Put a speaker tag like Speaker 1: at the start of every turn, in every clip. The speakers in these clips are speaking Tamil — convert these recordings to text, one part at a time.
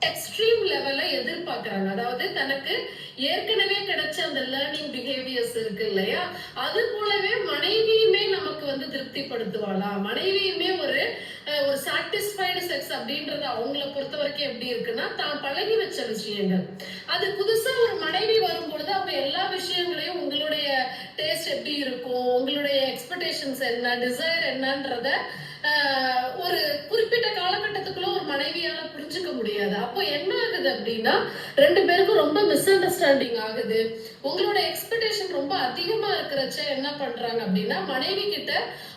Speaker 1: எக்ஸ்ட்ரீம் லெவல்ல எதிர்பார்க்கறாங்க. அதாவது தனக்கு ஏற்கனவே கிடைச்ச அந்த லேர்னிங் பிஹேவியர்ஸ் இருக்கு இல்லையா, அது போலவே மனைவியுமே நமக்கு வந்து திருப்திப்படுத்துவாளா, மனைவியுமே ஒரு ஒரு சாட்டிஸ்ஃபைடு செக்ஸ் அப்படின்றது அவங்கள பொறுத்த வரைக்கும் எப்படி இருக்குன்னா, தான் பழகி வச்ச விஷயங்கள். அது புதுசா ஒரு மனைவி வரும்பொழுது அவங்க எல்லா விஷயங்களையும் உங்களுடைய டேஸ்ட் எப்படி இருக்கும், உங்களுடைய எக்ஸ்பெக்டேஷன்ஸ் என்ன, டிசைர் என்னன்றத ஒரு குறிப்பிட்ட காலகட்டத்துக்குள்ள ஒரு மனைவியால புரிஞ்சுக்க முடியாது. அப்போ என்ன ஆகுது அப்படின்னா, ரெண்டு பேருக்கும் ரொம்ப மிஸ் அண்டர்ஸ்டாண்டிங் ஆகுது. உங்களோட எக்ஸ்பெக்டேஷன் ரொம்ப அதிகமா இருக்கிறச்ச என்ன பண்றாங்க அப்படின்னா, மனைவி கிட்ட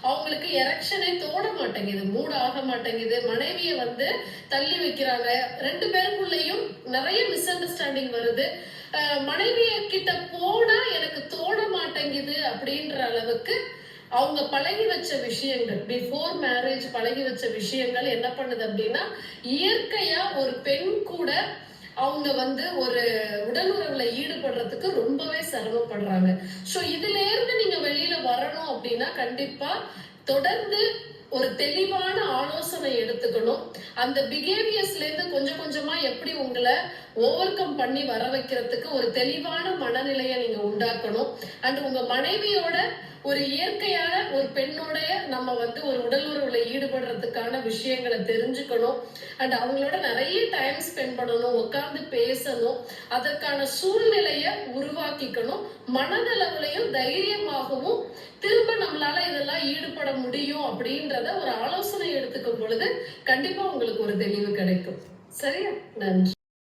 Speaker 1: அவங்களுக்கு எரெக்ஷனே தோட மாட்டேங்குது, மூட் ஆக மாட்டேங்குது, மனைவியை வந்து தள்ளி வைக்கிறாங்க. ரெண்டு பேருக்குள்ளேயும் நிறைய மிஸ் அண்டர்ஸ்டாண்டிங் வருது. மனைவிய கிட்ட போனா எனக்கு தோட மாட்டேங்குது அப்படின்ற அளவுக்கு அவங்க பழகி வச்ச விஷயங்கள், பிஃபோர் மேரேஜ் பழகி வச்ச விஷயங்கள் என்ன பண்ணுது அப்படின்னா, இயற்கையா ஒரு பெண் கூட அவங்க வந்து ஒரு உடல் உறவுல ஈடுபடுறதுக்கு ரொம்பவே சிரமப்படுறாங்க. சோ இதுல இருந்து நீங்க வெளியில வரணும் அப்படின்னா கண்டிப்பா தொடர்ந்து ஒரு தெளிவான ஆலோசனை எடுத்துக்கணும். அந்த பிஹேவியர்ஸ்ல இருந்து கொஞ்சம் கொஞ்சமா எப்படி உங்களை ஓவர் கம் பண்ணி வர வைக்கிறதுக்கு ஒரு தெளிவான மனநிலையை நீங்க உண்டாக்கணும். அண்ட் உங்க மனைவியோட ஒரு இயற்கையான ஒரு பெண்ணோடைய நம்ம வந்து ஒரு உடல் உறவுல ஈடுபடுறதுக்கான விஷயங்களை தெரிஞ்சுக்கணும். அண்ட் அவங்களோட நிறைய டைம் ஸ்பெண்ட் பண்ணணும், உட்கார்ந்து பேசணும், அதற்கான சூழ்நிலையை உருவாக்கிக்கணும். மனதளவுலையும் தைரியமாகவும் திரும்ப நம்மளால இதெல்லாம் ஈடுபட முடியும் அப்படின்றத ஒரு ஆலோசனை எடுத்துக்கும் பொழுது கண்டிப்பா உங்களுக்கு ஒரு தெளிவு கிடைக்கும். சரியா? நன்றி.